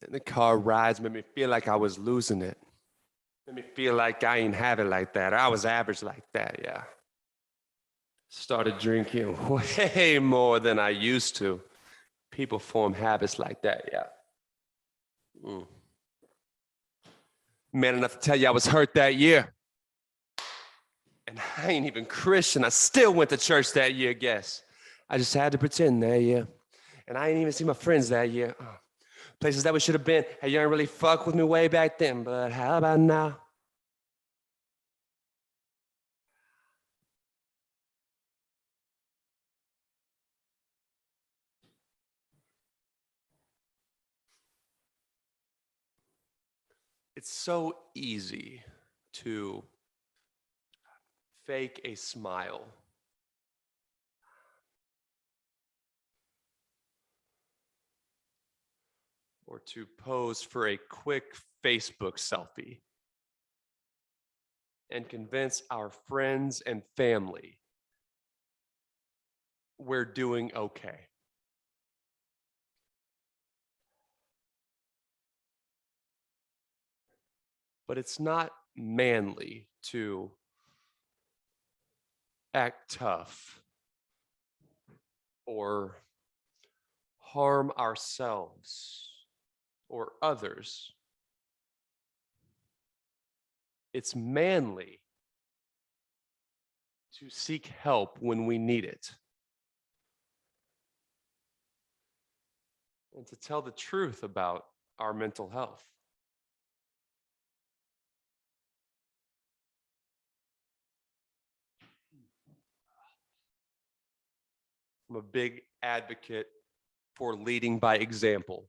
And the car rides made me feel like I was losing it. Made me feel like I ain't have it like that. I was average like that, yeah. Started drinking way more than I used to. People form habits like that, yeah. Man enough to tell you I was hurt that year. And I ain't even Christian. I still went to church that year, guess. I just had to pretend that year. And I ain't even see my friends that year. Places that we should have been. Hey, you ain't really fuck with me way back then, but how about now? It's so easy to fake a smile. Or to pose for a quick Facebook selfie and convince our friends and family we're doing okay. But it's not manly to act tough or harm ourselves or others. It's manly to seek help when we need it and to tell the truth about our mental health. I'm a big advocate for leading by example.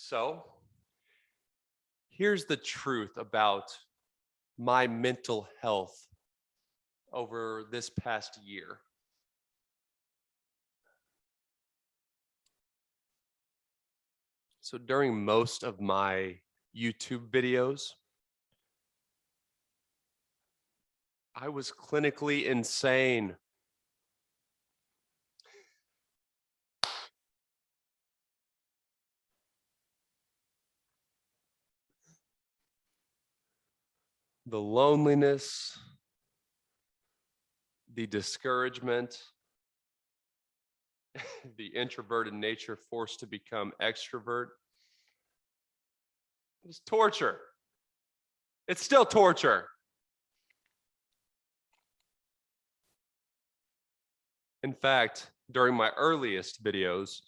So, here's the truth about my mental health over this past year. So, during most of my YouTube videos, I was clinically insane. The loneliness, the discouragement, the introverted nature forced to become extrovert. It was torture. It's still torture. In fact, during my earliest videos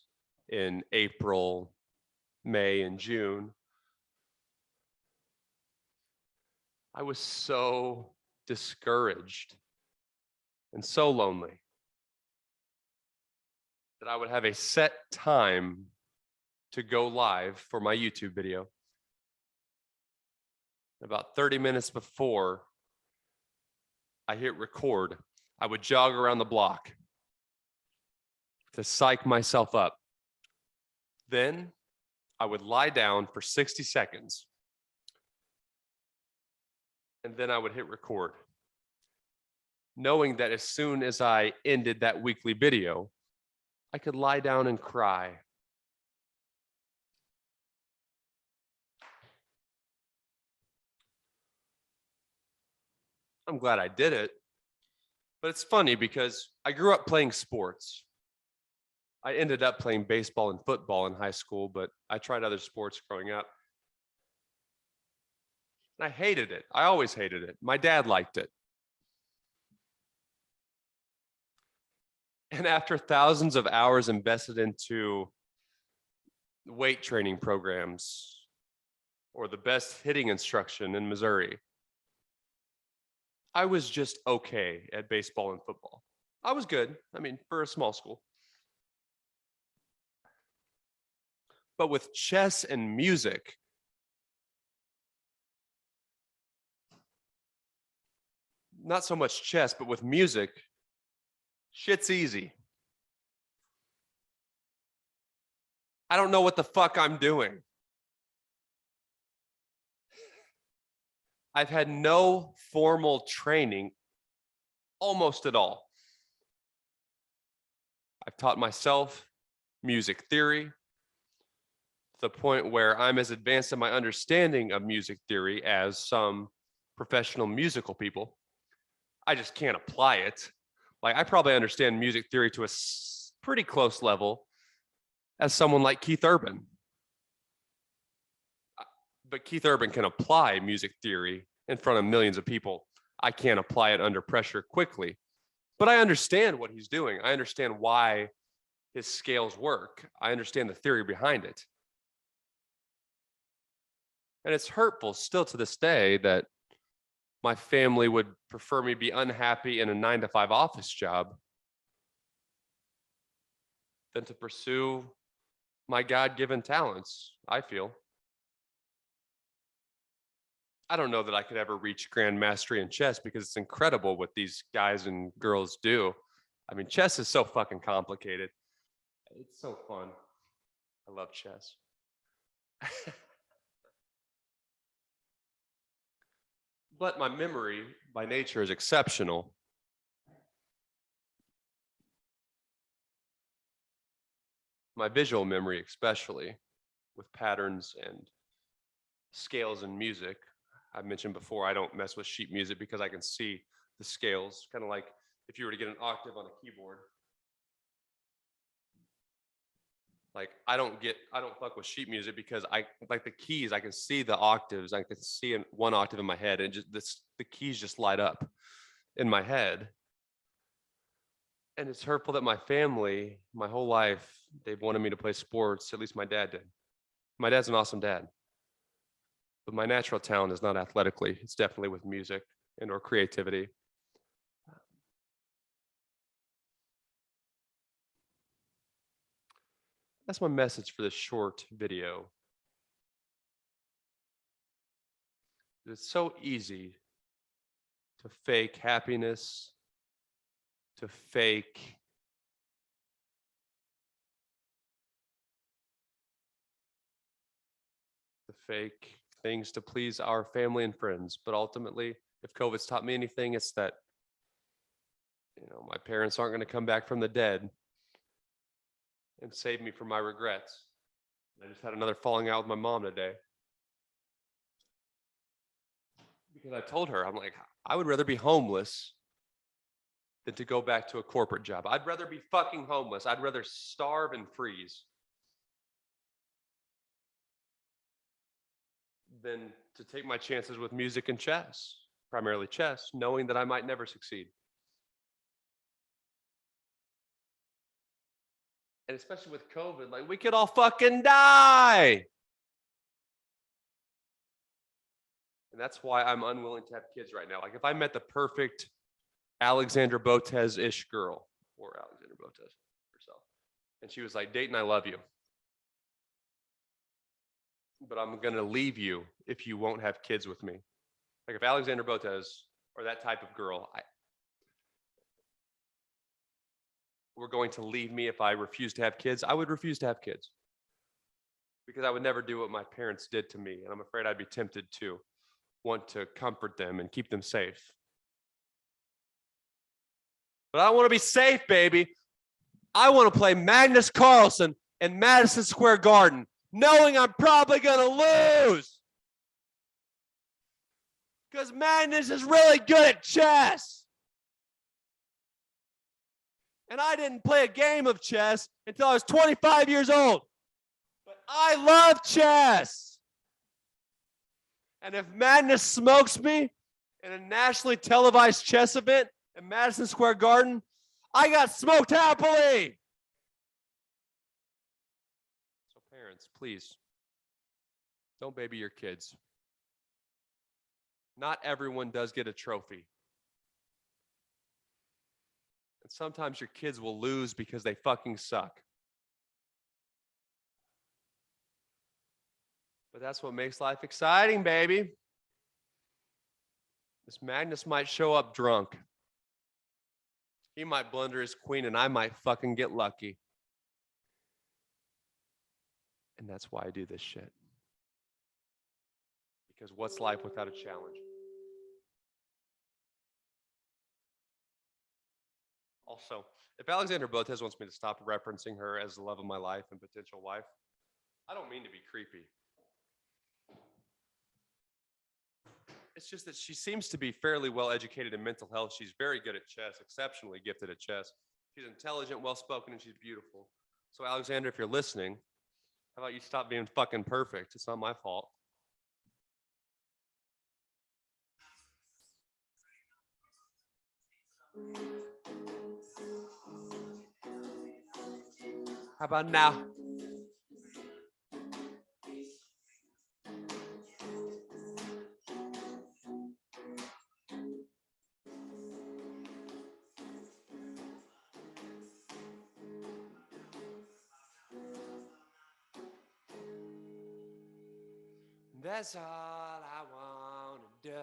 in April, May, and June, I was so discouraged and so lonely that I would have a set time to go live for my YouTube video. About 30 minutes before I hit record, I would jog around the block to psych myself up. Then I would lie down for 60 seconds and then I would hit record, knowing that as soon as I ended that weekly video, I could lie down and cry. I'm glad I did it. But it's funny because I grew up playing sports. I ended up playing baseball and football in high school, but I tried other sports growing up. And I hated it. I always hated it. My dad liked it. And after thousands of hours invested into weight training programs or the best hitting instruction in Missouri, I was just okay at baseball and football. I was good. I mean, for a small school. But with chess and music, not so much chess, but with music, shit's easy. I don't know what the fuck I'm doing. I've had no formal training almost at all. I've taught myself music theory. the point where I'm as advanced in my understanding of music theory as some professional musical people. I just can't apply it. Like, I probably understand music theory to a pretty close level as someone like Keith Urban. But Keith Urban can apply music theory in front of millions of people. I can't apply it under pressure quickly. But I understand what he's doing. I understand why his scales work. I understand the theory behind it. And it's hurtful still to this day that my family would prefer me be unhappy in a 9-to-5 office job than to pursue my God-given talents, I feel. I don't know that I could ever reach grand mastery in chess because it's incredible what these guys and girls do. I mean, chess is so fucking complicated. It's so fun. I love chess. But my memory by nature is exceptional. My visual memory, especially with patterns and scales in music. I mentioned before, I don't mess with sheet music because I can see the scales, kind of like if you were to get an octave on a keyboard. Like, I don't fuck with sheet music because I like the keys. I can see the octaves. I can see one octave in my head, and just the keys just light up in my head. And it's hurtful that my family, my whole life, they've wanted me to play sports. At least my dad did. My dad's an awesome dad. But my natural talent is not athletically. It's definitely with music and or creativity. That's my message for this short video. It's so easy to fake happiness, to fake things to please our family and friends. But ultimately, if COVID's taught me anything, it's that, my parents aren't going to come back from the dead and save me from my regrets. I just had another falling out with my mom today. Because I told her, I'm like, I would rather be homeless than to go back to a corporate job. I'd rather be fucking homeless. I'd rather starve and freeze than to take my chances with music and chess, primarily chess, knowing that I might never succeed. And especially with COVID, like, we could all fucking die. And that's why I'm unwilling to have kids right now. Like, if I met the perfect Alexandra Botez-ish girl, or Alexandra Botez herself, and she was like, Dayton, I love you, but I'm going to leave you if you won't have kids with me. Like, if Alexandra Botez or that type of girl were going to leave me if I refused to have kids, I would refuse to have kids. Because I would never do what my parents did to me. And I'm afraid I'd be tempted to want to comfort them and keep them safe. But I want to be safe, baby. I want to play Magnus Carlsen in Madison Square Garden, knowing I'm probably going to lose. Because Magnus is really good at chess. And I didn't play a game of chess until I was 25 years old. But I love chess. And if Magnus smokes me in a nationally televised chess event in Madison Square Garden, I got smoked happily. So parents, please, don't baby your kids. Not everyone does get a trophy. And sometimes your kids will lose because they fucking suck. But that's what makes life exciting, baby. This Magnus might show up drunk. He might blunder his queen and I might fucking get lucky. And that's why I do this shit. Because what's life without a challenge? Also, if Alexandra Botez wants me to stop referencing her as the love of my life and potential wife, I don't mean to be creepy. It's just that she seems to be fairly well educated in mental health. She's very good at chess, exceptionally gifted at chess. She's intelligent, well spoken, and she's beautiful. So, Alexander, if you're listening, how about you stop being fucking perfect? It's not my fault. How about now? That's all I want to do.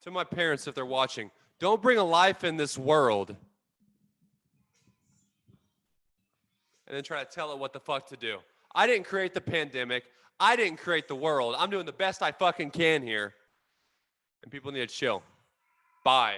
To my parents, if they're watching, don't bring a life in this world and then try to tell it what the fuck to do. I didn't create the pandemic. I didn't create the world. I'm doing the best I fucking can here. And people need to chill. Bye.